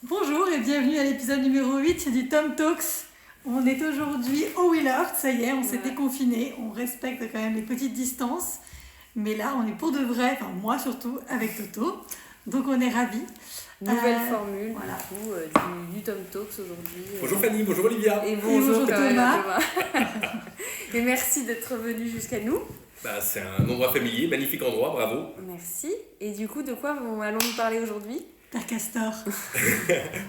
Bonjour et bienvenue à l'épisode numéro 8 du Tom Talks. On est aujourd'hui au Willard, ça y est, on s'est déconfiné, on respecte quand même les petites distances. Mais là, on est pour de vrai, enfin moi surtout, avec Toto. Donc on est ravis. Nouvelle formule voilà. du Tom Talks aujourd'hui. Bonjour Fanny, bonjour Olivia. Et bonjour Thomas. Et merci d'être venu jusqu'à nous. C'est un endroit familier, magnifique endroit, bravo. Merci. Et du coup, de quoi allons-nous parler aujourd'hui ? Père Castor.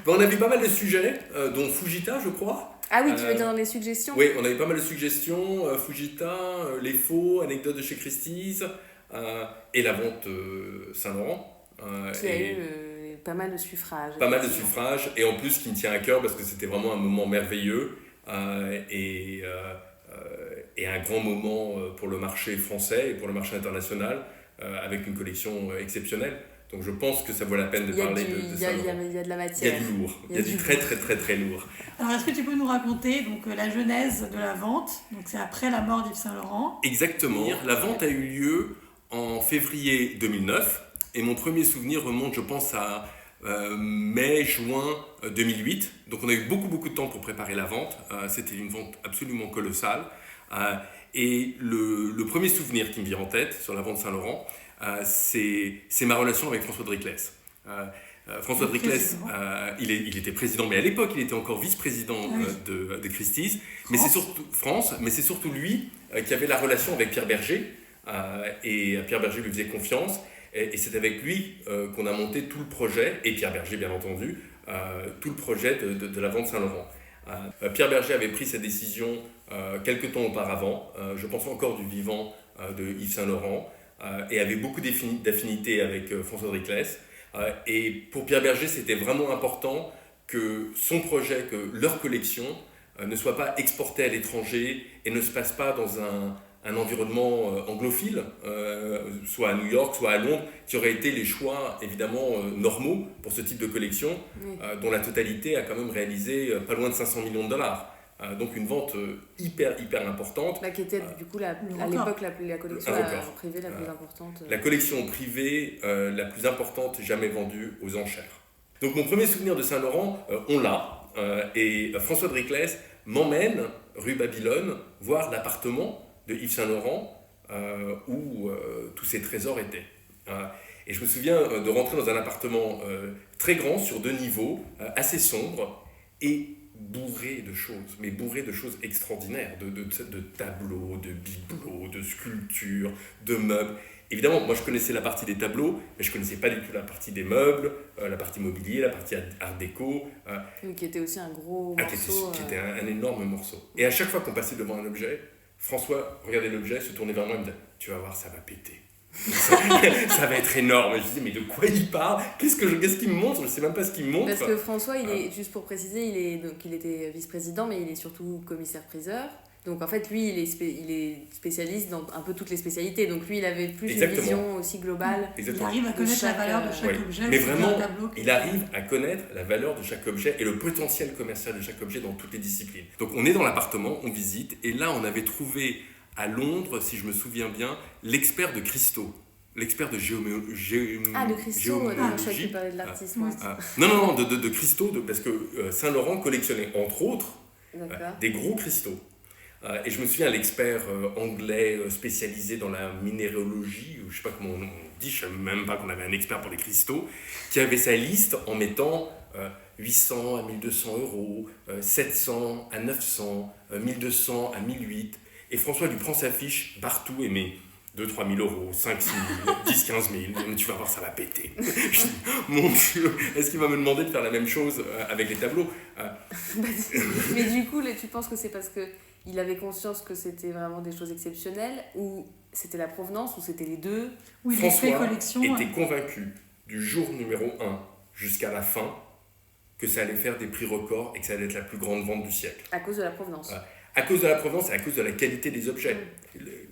On a vu pas mal de sujets, dont Fujita, je crois. Ah oui, tu veux dire dans les suggestions ? Oui, on a eu pas mal de suggestions, Fujita, les faux, anecdotes de chez Christie's, et la vente Saint-Laurent. Qui a eu pas mal de suffrages. Pas mal de suffrages, et en plus qui me tient à cœur parce que c'était vraiment un moment merveilleux, et un grand moment pour le marché français et pour le marché international, avec une collection exceptionnelle. Donc je pense que ça vaut la peine de parler de ça. Il y a de la matière. Il y a du lourd, il y a du très très très très lourd. Alors est-ce que tu peux nous raconter donc, la genèse de la vente ? Donc c'est après la mort d'Yves Saint-Laurent. Exactement, la vente a eu lieu en février 2009 et mon premier souvenir remonte je pense à mai-juin 2008. Donc on a eu beaucoup de temps pour préparer la vente, c'était une vente absolument colossale. Et le premier souvenir qui me vient en tête sur la vente Saint-Laurent, c'est ma relation avec François Driclès. François Driclès, il était président, mais à l'époque il était encore vice-président de Christie's, mais c'est surtout lui qui avait la relation avec Pierre Berger, et Pierre Berger lui faisait confiance, et c'est avec lui qu'on a monté tout le projet, et Pierre Berger bien entendu, tout le projet de la vente Saint-Laurent. Pierre Berger avait pris sa décision quelques temps auparavant, je pense encore du vivant de Yves Saint-Laurent, et avait beaucoup d'affinités avec François Driclès. Et pour Pierre Berger, c'était vraiment important que son projet, que leur collection ne soit pas exportée à l'étranger et ne se passe pas dans un environnement anglophile, soit à New York, soit à Londres, qui auraient été les choix évidemment normaux pour ce type de collection, dont la totalité a quand même réalisé pas loin de 500 millions de dollars. Donc une vente hyper importante. Qui était du coup à l'époque la collection privée la plus importante. La collection privée la plus importante jamais vendue aux enchères. Donc mon premier souvenir de Saint-Laurent, on l'a, et François Driclès m'emmène rue Babylone voir l'appartement de Yves Saint-Laurent où tous ses trésors étaient. Et je me souviens de rentrer dans un appartement très grand sur 2 niveaux, assez sombre, et bourré de choses extraordinaires, de tableaux, de bibelots, de sculptures, de meubles. Évidemment, moi je connaissais la partie des tableaux, mais je ne connaissais pas du tout la partie des meubles, la partie mobilier, la partie art déco. Qui était aussi un gros morceau. Qui était un énorme morceau. Et à chaque fois qu'on passait devant un objet, François regardait l'objet, se tournait vers moi et me disait « Tu vas voir, ça va péter. » Ça va être énorme. Je disais, mais de quoi il parle ? Qu'est-ce qu'il me montre ? Je ne sais même pas ce qu'il me montre. Parce que François, juste pour préciser, il était vice-président, mais il est surtout commissaire-priseur. Donc en fait, lui, il est spécialiste dans un peu toutes les spécialités. Donc lui, il avait plus une vision aussi globale. Exactement. Il arrive à connaître la valeur de chaque objet. Mais vraiment, il arrive à connaître la valeur de chaque objet et le potentiel commercial de chaque objet dans toutes les disciplines. Donc on est dans l'appartement, on visite, et là, on avait trouvé à Londres, si je me souviens bien, l'expert de cristaux, l'expert de géométrie. De cristaux, je crois que tu parlais de l'artiste. Non, de cristaux, parce que Saint-Laurent collectionnait, entre autres, des gros cristaux. Et je me souviens, l'expert anglais spécialisé dans la minéralogie, je ne sais pas comment on dit, je ne savais même pas qu'on avait un expert pour les cristaux, qui avait sa liste en mettant 800 à 1200 euros, 700 à 900, 1200 à 1008. Et François lui prend sa fiche partout et met 2-3 000 euros, 5 6 000, 10 15 000. Tu vas voir, ça va péter. Je dis, mon Dieu, est-ce qu'il va me demander de faire la même chose avec les tableaux ? Mais du coup, tu penses que c'est parce qu'il avait conscience que c'était vraiment des choses exceptionnelles, ou c'était la provenance, ou c'était les deux ? François était convaincu du jour numéro 1 jusqu'à la fin que ça allait faire des prix records et que ça allait être la plus grande vente du siècle. À cause de la provenance. À cause de la provenance et à cause de la qualité des objets.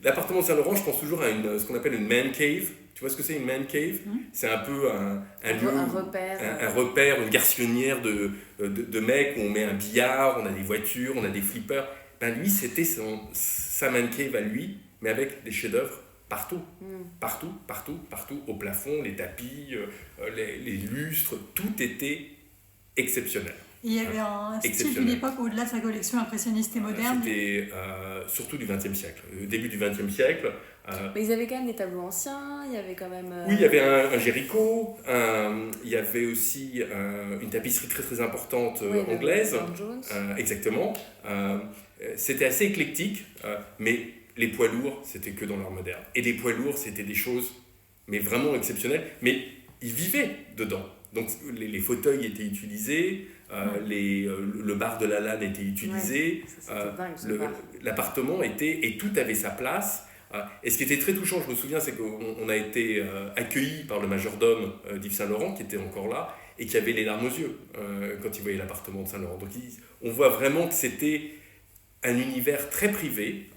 L'appartement Saint-Laurent, je pense toujours à ce qu'on appelle une man cave. Tu vois ce que c'est une man cave ? C'est un peu un lieu, un repère, une garçonnière de mecs où on met un billard, on a des voitures, on a des flippers. Lui, c'était sa man cave à lui, mais avec des chefs-d'œuvre partout. Partout, au plafond, les tapis, les lustres, tout était exceptionnel. Et il y avait un style d'une époque au-delà de sa collection impressionniste et moderne. C'était surtout du XXe siècle, début du XXe siècle. Mais ils avaient quand même des tableaux anciens, il y avait quand même... Oui, il y avait un Géricault, il y avait aussi une tapisserie très très importante anglaise. Exactement. C'était assez éclectique, mais les poids lourds, c'était que dans l'art moderne. Et les poids lourds, c'était des choses mais vraiment exceptionnelles, mais ils vivaient dedans. Donc les fauteuils étaient utilisés, le bar de la lane était utilisé, l'appartement était, et tout avait sa place. Et ce qui était très touchant, je me souviens, c'est qu'on a été accueillis par le majordome d'Yves Saint-Laurent, qui était encore là, et qui avait les larmes aux yeux quand il voyait l'appartement de Saint-Laurent. Donc on voit vraiment que c'était un univers très privé,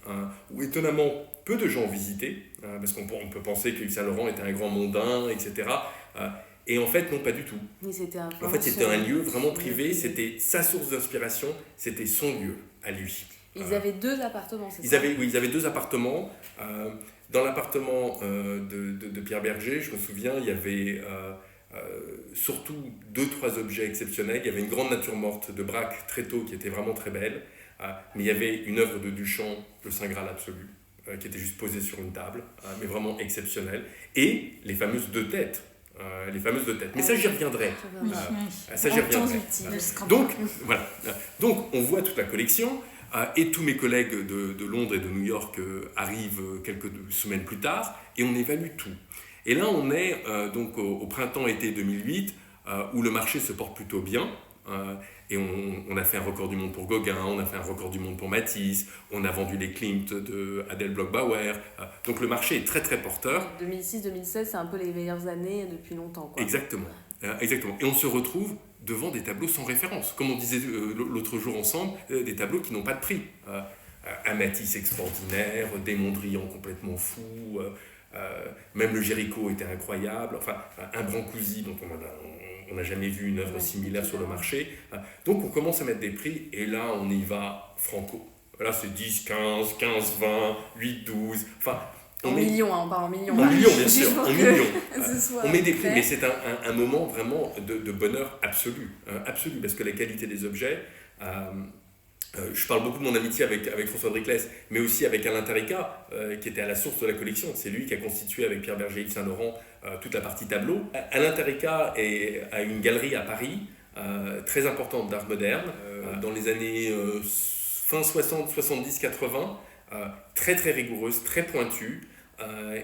où étonnamment peu de gens visitaient, parce qu'on peut penser que Yves Saint-Laurent était un grand mondain, etc. Et en fait, non, pas du tout. Mais c'était en fait, c'était un lieu vraiment privé, c'était sa source d'inspiration, c'était son lieu à lui. Ils avaient 2 appartements, c'est ça ? Oui, ils avaient 2 appartements. Dans l'appartement de Pierre Berger, je me souviens, il y avait surtout 2-3 objets exceptionnels. Il y avait une grande nature morte de Braque très tôt qui était vraiment très belle. Mais il y avait une œuvre de Duchamp, le Saint Graal absolu, qui était juste posée sur une table, mais vraiment exceptionnelle. Et les fameuses 2 têtes. Mais ça, j'y reviendrai. Ça, j'y reviendrai. Donc, voilà. Donc, on voit toute la collection. Et tous mes collègues de Londres et de New York arrivent quelques semaines plus tard, et on évalue tout. Et là, on est donc au printemps-été 2008, où le marché se porte plutôt bien. Et on a fait un record du monde pour Gauguin, on a fait un record du monde pour Matisse, on a vendu les Klimt de Adèle Bloch-Bauer. Donc le marché est très très porteur. 2006-2007, c'est un peu les meilleures années depuis longtemps, quoi. Exactement. Et on se retrouve devant des tableaux sans référence. Comme on disait l'autre jour ensemble, des tableaux qui n'ont pas de prix. Un Matisse extraordinaire, des Mondrian complètement fous, même le Géricault était incroyable, enfin un Brancusi dont on n'a jamais vu une œuvre similaire sur le marché. Donc on commence à mettre des prix, et là on y va franco. Là c'est 10, 15, 15, 20, 8, 12, enfin... On parle en millions. En millions, bien sûr, en millions. On met des prix, mais c'est un moment vraiment de bonheur absolu, parce que la qualité des objets... je parle beaucoup de mon amitié avec François Driclès, mais aussi avec Alain Tarica, qui était à la source de la collection. C'est lui qui a constitué avec Pierre Berger et Yves Saint-Laurent toute la partie tableau. Alain Tarica a une galerie à Paris, très importante d'art moderne, dans les années fin 60, 70, 80, très très rigoureuse, très pointue. Alain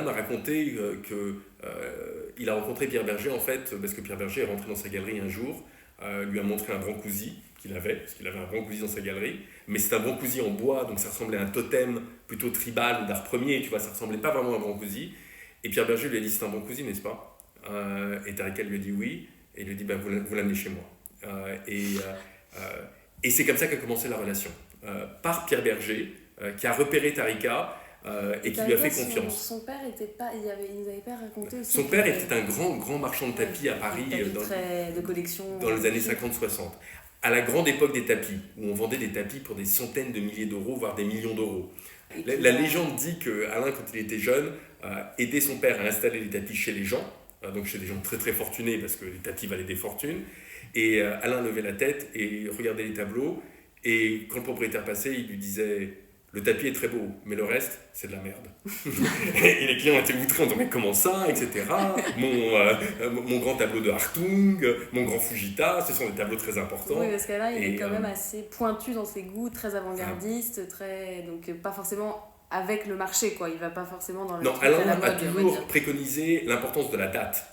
m'a raconté qu'il a rencontré Pierre Berger, en fait, parce que Pierre Berger est rentré dans sa galerie un jour, lui a montré un Brancusi qu'il avait, parce qu'il avait un Brancusi dans sa galerie, mais c'est un Brancusi en bois, donc ça ressemblait à un totem plutôt tribal ou d'art premier, tu vois, ça ressemblait pas vraiment à un Brancusi. Et Pierre Berger lui a dit, c'est un Brancusi, n'est-ce pas ? Et Tarica lui a dit oui, et il lui a dit, vous l'amenez chez moi. Et c'est comme ça qu'a commencé la relation, par Pierre Berger, qui a repéré Tarica, et qui lui a fait confiance. Son père était pas, il nous avait pas raconté aussi. Son père était un grand marchand de tapis à Paris de collection, dans les années 50-60. À la grande époque des tapis, où on vendait des tapis pour des centaines de milliers d'euros, voire des millions d'euros. La légende dit qu'Alain, quand il était jeune, aidait son père à installer les tapis chez les gens, donc chez des gens très très fortunés, parce que les tapis valaient des fortunes. Et Alain levait la tête et regardait les tableaux, et quand le propriétaire passait, il lui disait... Le tapis est très beau, mais le reste, c'est de la merde. Et les clients étaient outrés en disant, mais comment ça, etc. Mon grand tableau de Hartung, mon grand Fujita, ce sont des tableaux très importants. Oui, parce que là, il est quand même assez pointu dans ses goûts, très avant-gardiste, donc pas forcément avec le marché, quoi. Il va pas forcément dans le... Non, Alain a toujours préconisé l'importance de la date.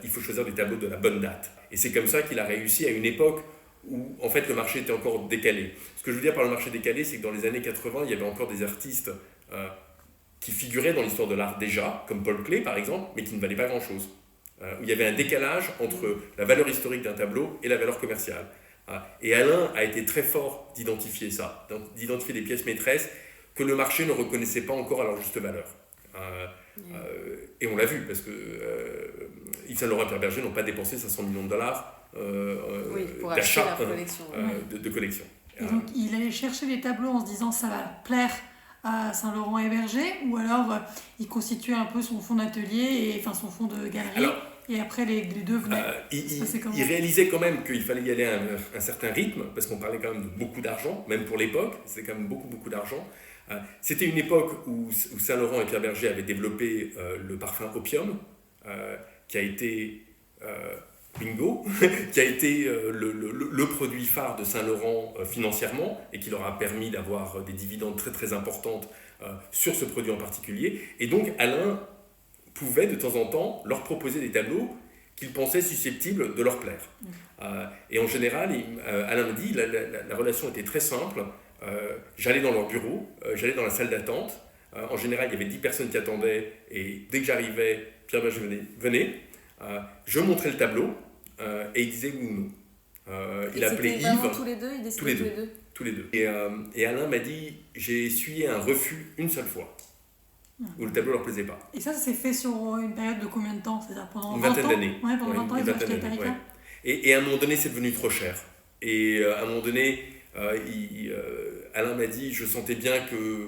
Il faut choisir des tableaux de la bonne date. Et c'est comme ça qu'il a réussi à une époque où en fait le marché était encore décalé. Ce que je veux dire par le marché décalé, c'est que dans les années 80, il y avait encore des artistes qui figuraient dans l'histoire de l'art déjà, comme Paul Klee par exemple, mais qui ne valaient pas grand-chose. Où il y avait un décalage entre la valeur historique d'un tableau et la valeur commerciale. Et Alain a été très fort d'identifier ça, d'identifier des pièces maîtresses que le marché ne reconnaissait pas encore à leur juste valeur. Et on l'a vu, parce que Yves Saint-Laurent et Pierre Berger n'ont pas dépensé 500 millions de dollars d'achat de collection. Et donc il allait chercher les tableaux en se disant ça va plaire à Saint-Laurent et Berger, ou alors il constituait un peu son fonds d'atelier, son fonds de galerie. Alors, Et après, les deux venaient. Il réalisait quand même qu'il fallait y aller à un certain rythme, parce qu'on parlait quand même de beaucoup d'argent, même pour l'époque, c'était quand même beaucoup d'argent. C'était une époque où Saint-Laurent et Pierre Bergé avaient développé le parfum Opium, qui a été bingo, qui a été le produit phare de Saint-Laurent financièrement, et qui leur a permis d'avoir des dividendes très importantes sur ce produit en particulier. Et donc Alain pouvait de temps en temps leur proposer des tableaux qu'ils pensaient susceptibles de leur plaire. Et en général, Alain me dit, la relation était très simple. J'allais dans leur bureau, j'allais dans la salle d'attente. En général, il y avait 10 personnes qui attendaient, et dès que j'arrivais, Pierre Bergé venait. Je montrais le tableau, et il disait oui ou non. Il appelait Yves. Tous les deux, ils décidaient tous les deux. Et Alain m'a dit, j'ai essuyé un refus une seule fois, où le tableau ne leur plaisait pas. Et ça s'est fait sur une période de combien de temps? C'est-à-dire pendant une vingtaine d'années. Ouais, pendant 20 ans, ils ont acheté Perica. Ouais. Et à un moment donné, c'est devenu trop cher. Et à un moment donné, Alain m'a dit, je sentais bien que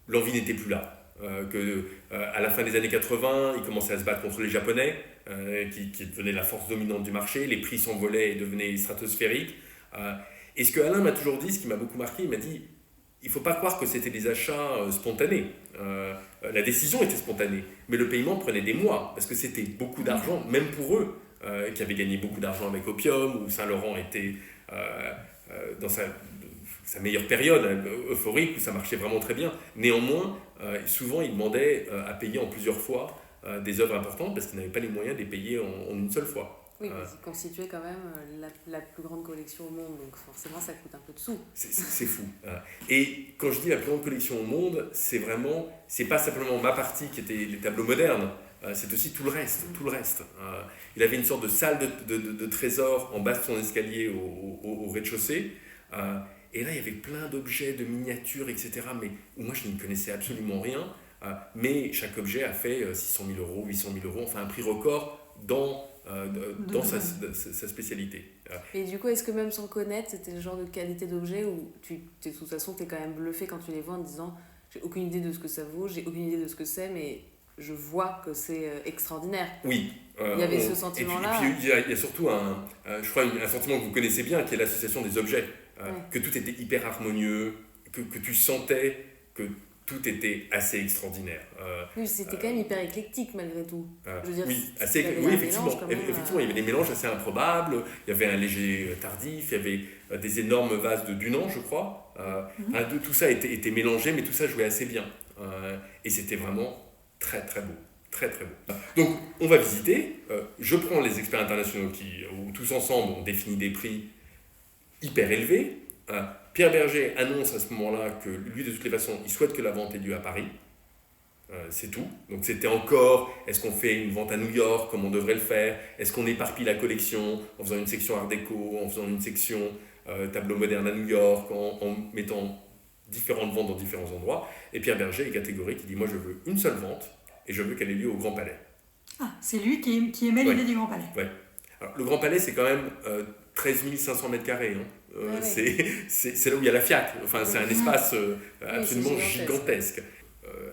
l'envie n'était plus là. À la fin des années 80, il commençait à se battre contre les Japonais, qui devenaient la force dominante du marché, les prix s'envolaient et devenaient stratosphériques. Et ce que Alain m'a toujours dit, ce qui m'a beaucoup marqué, il m'a dit, il ne faut pas croire que c'était des achats spontanés. La décision était spontanée, mais le paiement prenait des mois, parce que c'était beaucoup d'argent, même pour eux, qui avaient gagné beaucoup d'argent avec Opium, où Saint-Laurent était dans sa meilleure période, euphorique, où ça marchait vraiment très bien. Néanmoins, souvent, ils demandaient à payer en plusieurs fois des œuvres importantes, parce qu'ils n'avaient pas les moyens de les payer en une seule fois. Oui, mais ils constituaient quand même la plus grande collection au monde, donc forcément ça coûte un peu de sous. C'est fou. Et quand je dis la plus grande collection au monde, c'est pas simplement ma partie qui était les tableaux modernes, c'est aussi tout le reste. Il avait une sorte de salle de trésor en bas de son escalier au rez-de-chaussée, et là il y avait plein d'objets, de miniatures, etc., mais où moi je n'y connaissais absolument rien, mais chaque objet a fait 600 000 euros, 800 000 euros, enfin un prix record dans sa spécialité. Et du coup, est-ce que même sans connaître, c'était le genre de qualité d'objet où de toute façon, tu es quand même bluffé quand tu les vois en te disant j'ai aucune idée de ce que ça vaut, j'ai aucune idée de ce que c'est, mais je vois que c'est extraordinaire. Oui. Il y avait ce sentiment-là. Et puis il y a surtout je crois un sentiment que vous connaissez bien, qui est l'association des objets. Que tout était hyper harmonieux, que tu sentais que tout était assez extraordinaire. Oui, c'était quand même hyper éclectique malgré tout. Je veux dire, oui, effectivement, il y avait des mélanges assez improbables, il y avait un léger tardif, il y avait des énormes vases de Dunant, je crois. Tout ça était mélangé, mais tout ça jouait assez bien. Et c'était vraiment très beau. Très beau. Donc, on va visiter. Je prends les experts internationaux où tous ensemble on définit des prix hyper élevés. Pierre Bergé annonce à ce moment-là que lui, de toutes les façons, il souhaite que la vente ait lieu à Paris. C'est tout. Donc c'était encore, est-ce qu'on fait une vente à New York comme on devrait le faire? Est-ce qu'on éparpille la collection en faisant une section Art déco, en faisant une section tableau moderne à New York, en mettant différentes ventes dans différents endroits? Et Pierre Bergé est catégorique, il dit, moi je veux une seule vente et je veux qu'elle ait lieu au Grand Palais. Ah, c'est lui qui émet l'idée du Grand Palais. Ouais. Alors, le Grand Palais, c'est quand même 13 500 mètres carrés. C'est là où il y a la FIAC. Enfin, c'est un espace absolument gigantesque.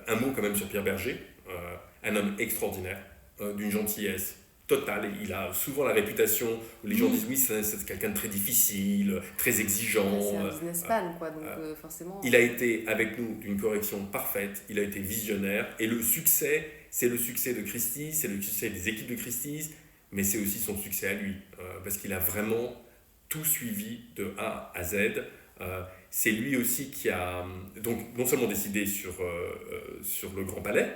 Un mot quand même sur Pierre Bergé, un homme extraordinaire, d'une gentillesse totale. Il a souvent la réputation où les gens disent oui, c'est quelqu'un de très difficile, très exigeant. C'est un businessman, quoi, donc forcément... Il a été avec nous d'une correction parfaite, il a été visionnaire, et le succès, c'est le succès de Christie's, c'est le succès des équipes de Christie's, mais c'est aussi son succès à lui, parce qu'il a vraiment tout suivi de A à Z. C'est lui aussi qui a donc non seulement décidé sur le Grand Palais,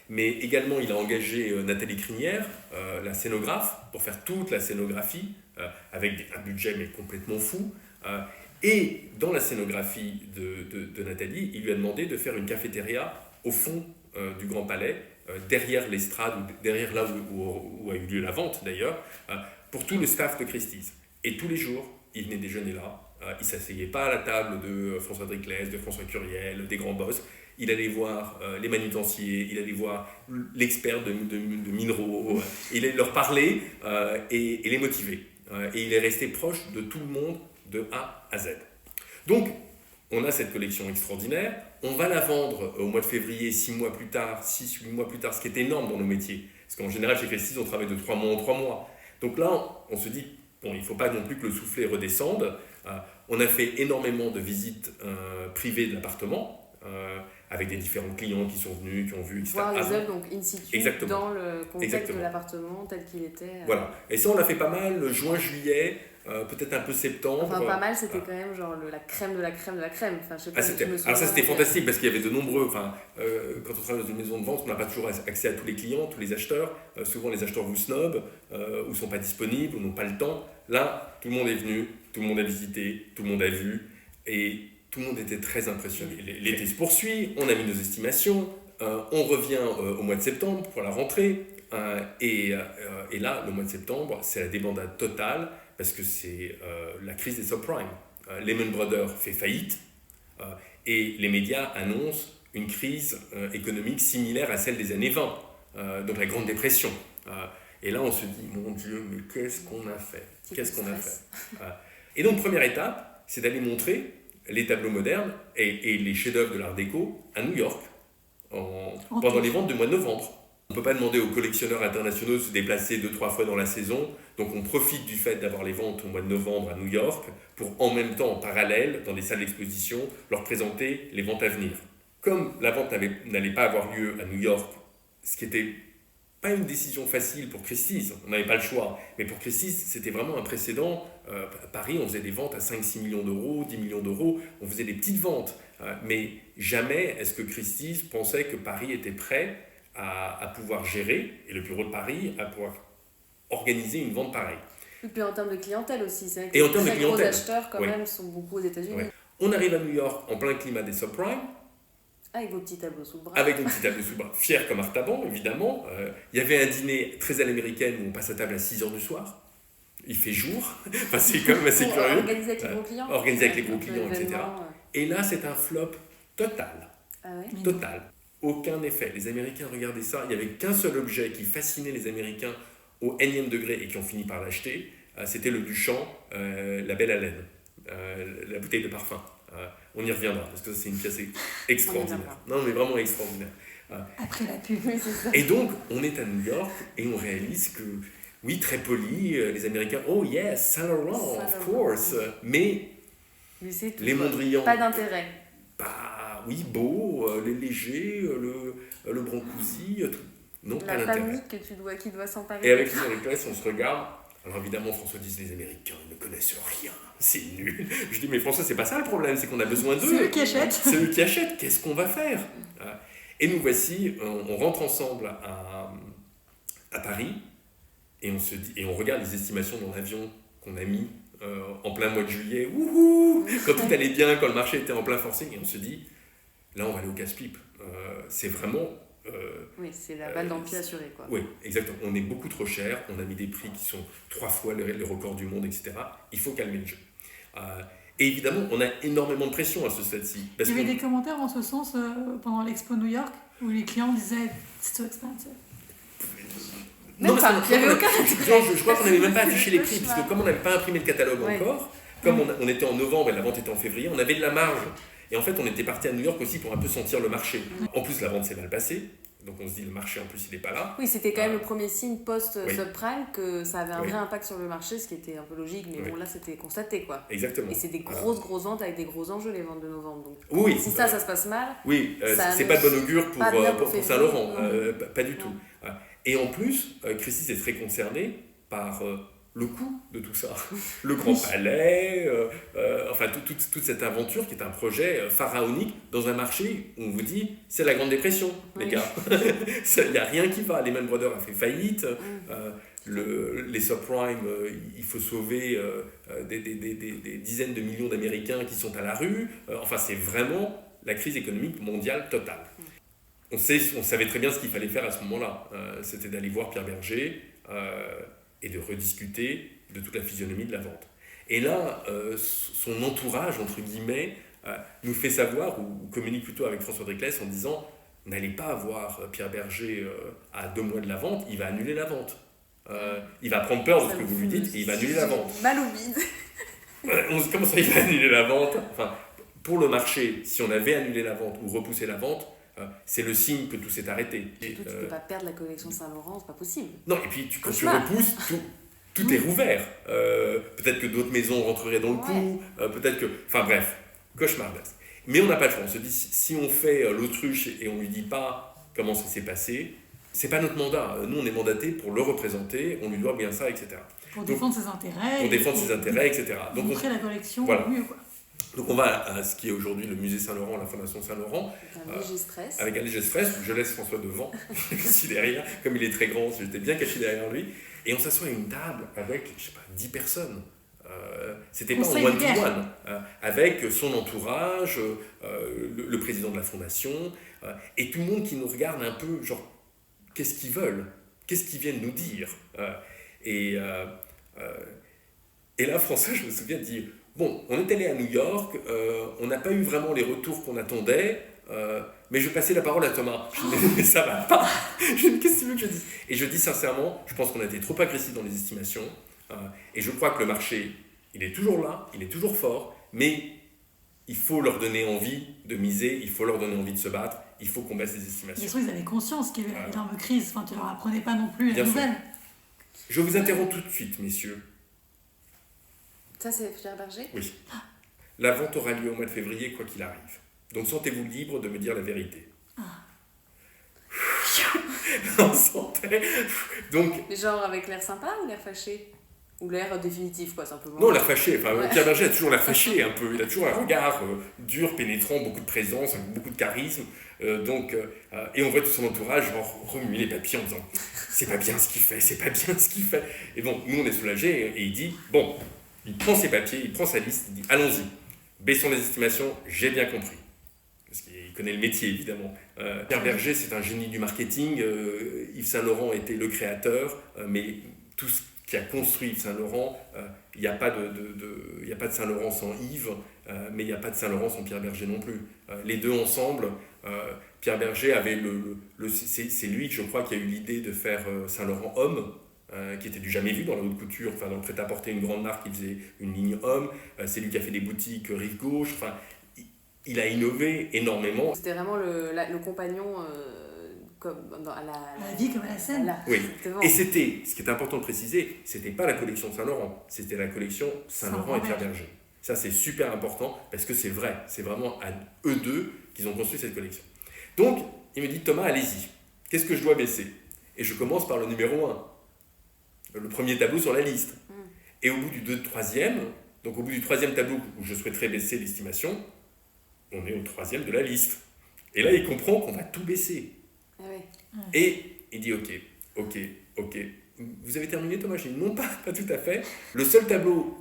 mais également il a engagé Nathalie Crinière, la scénographe, pour faire toute la scénographie, avec un budget mais complètement fou. Et dans la scénographie de Nathalie, il lui a demandé de faire une cafétéria au fond du Grand Palais, derrière l'estrade, derrière là où a eu lieu la vente d'ailleurs, pour tout le staff de Christie's. Et tous les jours, il venait déjeuner là. Il ne s'asseyait pas à la table de François Driclès, de François Curiel, des grands boss. Il allait voir les manutenciers, il allait voir l'expert de minerais, il allait leur parler et les motiver. Et il est resté proche de tout le monde de A à Z. Donc, on a cette collection extraordinaire. On va la vendre au mois de février, 6 mois plus tard, 6-8 mois plus tard, ce qui est énorme dans nos métiers. Parce qu'en général, chez Christie's, on travaille de 3 mois en 3 mois. Donc là, on se dit, bon, il ne faut pas non plus que le soufflet redescende. On a fait énormément de visites privées de l'appartement, avec des différents clients qui sont venus, qui ont vu, etc. Voir les œuvres, donc in situ, Exactement. dans le contexte Exactement. de l'appartement tel qu'il était. Voilà. Et ça, on l'a fait pas mal, juin, juillet, peut-être un peu septembre. Enfin, pas mal, c'était quand même genre la crème de la crème de la crème. Enfin, je sais pas, Alors ça, c'était fantastique parce qu'il y avait de nombreux... quand on travaille dans une maison de vente, on n'a pas toujours accès à tous les clients, tous les acheteurs. Souvent, les acheteurs vous snobent, ou ne sont pas disponibles, ou n'ont pas le temps. Là, tout le monde est venu, tout le monde a visité, tout le monde a vu, et tout le monde était très impressionné. L'été se poursuit, on a mis nos estimations, on revient au mois de septembre pour la rentrée, et là, le mois de septembre, c'est la débandade totale, parce que c'est la crise des subprimes. Lehman Brothers fait faillite, et les médias annoncent une crise économique similaire à celle des années 20, donc la Grande Dépression. Et là, on se dit, mon Dieu, mais qu'est-ce qu'on a fait? Qu'est-ce qu'on a fait? Et donc, première étape, c'est d'aller montrer les tableaux modernes et les chefs-d'œuvre de l'art déco à New York, pendant les ventes du mois de novembre. On ne peut pas demander aux collectionneurs internationaux de se déplacer 2-3 fois dans la saison, donc on profite du fait d'avoir les ventes au mois de novembre à New York pour en même temps, en parallèle, dans des salles d'exposition, leur présenter les ventes à venir. Comme la vente n'allait pas avoir lieu à New York, ce qui n'était pas une décision facile pour Christie's, on n'avait pas le choix, mais pour Christie's, c'était vraiment un précédent. À Paris, on faisait des ventes à 5-6 millions d'euros, 10 millions d'euros, on faisait des petites ventes, mais jamais est-ce que Christie's pensait que Paris était prêt à pouvoir gérer, et le bureau de Paris, à pouvoir organiser une vente pareille. Et puis en termes de clientèle aussi, c'est vrai que et en les termes de très gros clientèle, acheteurs quand même sont beaucoup aux États-Unis. Ouais. On arrive à New York en plein climat des subprimes, avec vos petits tableaux sous le bras. avec nos petits tableaux sous le bras, fiers comme Artaban, évidemment. Il y avait un dîner très à l'américaine où on passe à table à 6h du soir. Il fait jour, enfin, c'est quand même assez curieux. Organiser avec les gros clients. Organiser avec les gros clients, etc. Et là, c'est un flop total. Ah ouais? Total. Aucun effet. Les Américains regardaient ça. Il n'y avait qu'un seul objet qui fascinait les Américains au énième degré et qui ont fini par l'acheter. C'était le Duchamp, la Belle Haleine, la bouteille de parfum. On y reviendra parce que c'est une pièce extraordinaire. Non, mais vraiment extraordinaire. Après la pub. Oui, c'est ça. Et donc, on est à New York et on réalise que, oui, très poli, les Américains, oh yes, Saint Laurent, of course. Mais les Mondrian. Pas d'intérêt. Bah oui, beau, les légers, le Brancusi, tout. Non, pas La d'intérêt. famille qui doit s'emparer. Et avec les Américains, on se regarde. Alors évidemment, François dit les Américains, ils ne connaissent rien, c'est nul. Je dis, mais François, c'est pas ça le problème, c'est qu'on a besoin d'eux. C'est eux qui achètent. C'est eux qui achètent, qu'est-ce qu'on va faire? Et nous voici, on rentre ensemble à Paris, et on se dit, et on regarde les estimations dans l'avion qu'on a mis en plein mois de juillet, wouhou, quand tout allait bien, quand le marché était en plein forcing, et on se dit, là on va aller au casse-pipe. C'est vraiment... oui, c'est la balle dans le pied assurée, quoi. Oui, exactement. On est beaucoup trop cher, on a mis des prix qui sont 3 fois les records du monde, etc. Il faut calmer le jeu. Et évidemment, on a énormément de pression à ce stade-ci. Il y avait des commentaires en ce sens pendant l'expo New York où les clients disaient « it's too expensive ». Non, il n'y avait aucun je crois qu'on n'avait même pas affiché les prix, parce que comme on n'avait pas imprimé le catalogue encore, comme on était en novembre et la vente était en février, on avait de la marge. Et en fait, on était parti à New York aussi pour un peu sentir le marché. En plus, la vente s'est mal passée. Donc on se dit, le marché en plus, il n'est pas là. Oui, c'était quand même le premier signe post-subprime que ça avait un vrai impact sur le marché, ce qui était un peu logique, mais bon, là, c'était constaté, quoi. Exactement. Et c'est des grosses ventes avec des gros enjeux, les ventes de novembre. Donc, oui. Si ça se passe mal... Oui, c'est pas de bon augure pour Saint-Laurent, pas du tout. Et en plus, Christie's est très concernée par le coût de tout ça. Le Grand Palais, enfin toute cette aventure qui est un projet pharaonique dans un marché où on vous dit c'est la Grande Dépression, les gars. Il n'y a rien qui va. Lehman Brothers a fait faillite. Les subprimes, il faut sauver des dizaines de millions d'Américains qui sont à la rue. Enfin, c'est vraiment la crise économique mondiale totale. On savait très bien ce qu'il fallait faire à ce moment-là. C'était d'aller voir Pierre Berger et de rediscuter de toute la physionomie de la vente. Et là, son entourage, entre guillemets, nous fait savoir, ou communique plutôt avec François Driclès en disant « N'allez pas voir Pierre Berger à 2 mois de la vente, il va annuler la vente. Il va prendre peur de ce que vous lui dites et il va annuler la vente. » Mal au bide. Comment ça, il va annuler la vente? Enfin, pour le marché, si on avait annulé la vente ou repoussé la vente, c'est le signe que tout s'est arrêté. Surtout, tu ne peux pas perdre la collection Saint-Laurent, c'est pas possible. Non, et puis quand tu repousses, tout est rouvert. Peut-être que d'autres maisons rentreraient dans le coup, peut-être que... Enfin bref, cauchemardesque. Mais on n'a pas le choix. On se dit, si on fait l'autruche et on ne lui dit pas comment ça s'est passé, c'est pas notre mandat. Nous, on est mandatés pour le représenter, on lui doit bien ça, etc. Pour défendre ses intérêts. Pour défendre ses intérêts, etc. Donc montrer la collection au mieux, quoi. Donc on va à ce qui est aujourd'hui le musée Saint-Laurent, la Fondation Saint-Laurent. Avec un léger stress. Je laisse François devant, ici derrière. Comme il est très grand, j'étais bien caché derrière lui. Et on s'assoit à une table avec, 10 personnes. C'était pas en one-to-one. Avec son entourage, le président de la Fondation, et tout le monde qui nous regarde un peu, genre, qu'est-ce qu'ils veulent ? Qu'est-ce qu'ils viennent nous dire ? Et là, François, je me souviens, dit... Bon, on est allé à New York, on n'a pas eu vraiment les retours qu'on attendait, mais je vais passer la parole à Thomas. Je me dis, mais ça va pas. Qu'est-ce que tu veux que je dise ? Et je dis sincèrement, je pense qu'on a été trop agressif dans les estimations, et je crois que le marché, il est toujours là, il est toujours fort, mais il faut leur donner envie de miser, il faut leur donner envie de se battre, il faut qu'on baisse les estimations. Mais je trouve qu'ils avaient conscience qu'il y avait une énorme crise, enfin, tu leur apprenais pas non plus la nouvelle. Je vous interromps tout de suite, messieurs. Ça, c'est Pierre Berger ? Oui. La vente aura lieu au mois de février, quoi qu'il arrive. Donc, sentez-vous libre de me dire la vérité. On sentait... Donc... Mais genre avec l'air sympa ou l'air fâché ? Ou l'air définitif, quoi, simplement ? Non, l'air fâché. Enfin, Pierre Berger a toujours l'air fâché, un peu. Il a toujours un regard dur, pénétrant, beaucoup de présence, beaucoup de charisme. Et on voit tout son entourage remuer les papiers en disant « C'est pas bien ce qu'il fait, c'est pas bien ce qu'il fait. » Et bon, nous, on est soulagés et il dit « Bon... » Il prend ses papiers, il prend sa liste, il dit « Allons-y, baissons les estimations, j'ai bien compris. » Parce qu'il connaît le métier, évidemment. Pierre Berger, c'est un génie du marketing. Yves Saint-Laurent était le créateur, mais tout ce qui a construit Yves Saint-Laurent, il n'y a pas de Saint-Laurent sans Yves, mais il n'y a pas de Saint-Laurent sans Pierre Berger non plus. Les deux ensemble, Pierre Berger avait c'est lui, je crois, qui a eu l'idée de faire Saint-Laurent homme, qui était du jamais vu dans la haute couture, enfin dans le prêt-à-porter, une grande marque qui faisait une ligne homme. C'est lui qui a fait des boutiques rive gauche. Enfin, il a innové énormément. C'était vraiment le compagnon comme à la vie comme à la scène. Voilà, oui. Exactement. Et c'était, ce qui est important de préciser, c'était pas la collection Saint-Laurent, c'était la collection Saint-Laurent et Pierre Berger. Ça, c'est super important parce que c'est vrai, c'est vraiment à eux deux qu'ils ont construit cette collection. Donc, il me dit, Thomas, allez-y, qu'est-ce que je dois baisser ? Et je commence par le numéro 1. Le premier tableau sur la liste. Et au bout du troisième, donc au bout du troisième tableau où je souhaiterais baisser l'estimation, on est au troisième de la liste. Et là, il comprend qu'on va tout baisser. Ah oui. Et il dit ok. Vous avez terminé, Thomas ? Je dis non, pas tout à fait. Le seul tableau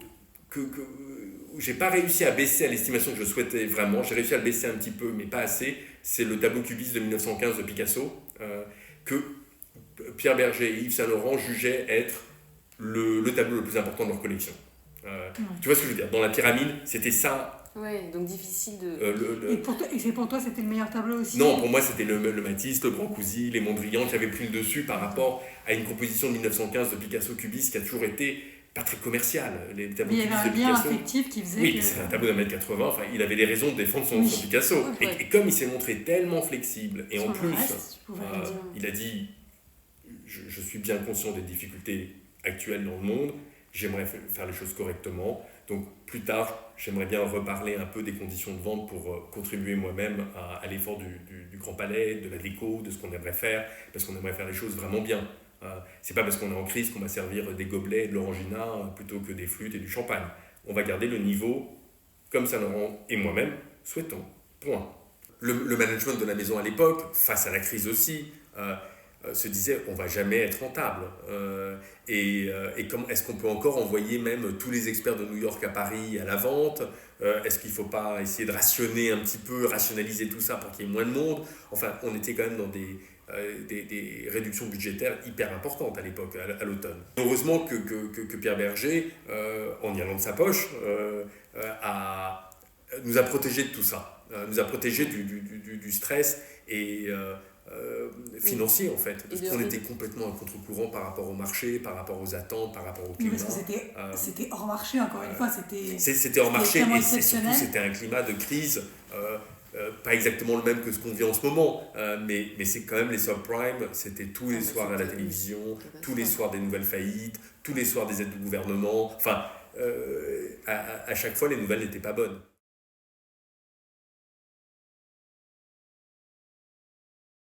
où j'ai pas réussi à baisser à l'estimation que je souhaitais vraiment, j'ai réussi à le baisser un petit peu, mais pas assez, c'est le tableau cubiste de 1915 de Picasso, que Pierre Berger et Yves Saint-Laurent jugeaient être le tableau le plus important de leur collection. Tu vois ce que je veux dire ? Dans la pyramide, c'était ça. Ouais, donc difficile de... Et pour toi, c'était le meilleur tableau aussi ? Non, pour moi, c'était le Matisse, le Brancusi, les Mondrian qui avaient pris le dessus par rapport à une composition de 1915 de Picasso cubiste qui a toujours été pas très commerciale. Les tableaux mais il y avait un lien affectif qui faisait que... c'est un tableau d'1,80 m, enfin, il avait des raisons de défendre son Picasso. Ouais. Et comme il s'est montré tellement flexible, et en plus, il a dit... Je suis bien conscient des difficultés actuelles dans le monde, j'aimerais faire les choses correctement, donc plus tard, j'aimerais bien reparler un peu des conditions de vente pour contribuer moi-même à l'effort du Grand Palais, de la déco, de ce qu'on aimerait faire, parce qu'on aimerait faire les choses vraiment bien. C'est pas parce qu'on est en crise qu'on va servir des gobelets et de l'orangina plutôt que des flûtes et du champagne. On va garder le niveau comme Saint-Laurent et moi-même souhaitons. Point. Le management de la maison à l'époque, face à la crise aussi, se disait on va jamais être rentable et est-ce qu'on peut encore envoyer même tous les experts de New York à Paris à la vente, est-ce qu'il ne faut pas essayer de rationner un petit peu, rationaliser tout ça pour qu'il y ait moins de monde. Enfin, on était quand même dans des réductions budgétaires hyper importantes à l'époque, à l'automne. Heureusement que Pierre Berger, en y allant de sa poche, nous a protégés de tout ça, nous a protégés du stress et financier en fait, parce qu'on était complètement à contre-courant par rapport au marché, par rapport aux attentes, par rapport au climat. Parce que c'était hors marché, encore une fois, c'était hors marché et surtout c'était un climat de crise pas exactement le même que ce qu'on vit en ce moment, mais c'est quand même les subprimes, c'était tous les soirs à la télévision, tous les soirs des nouvelles faillites, tous les soirs des aides du gouvernement, enfin, à chaque fois les nouvelles n'étaient pas bonnes.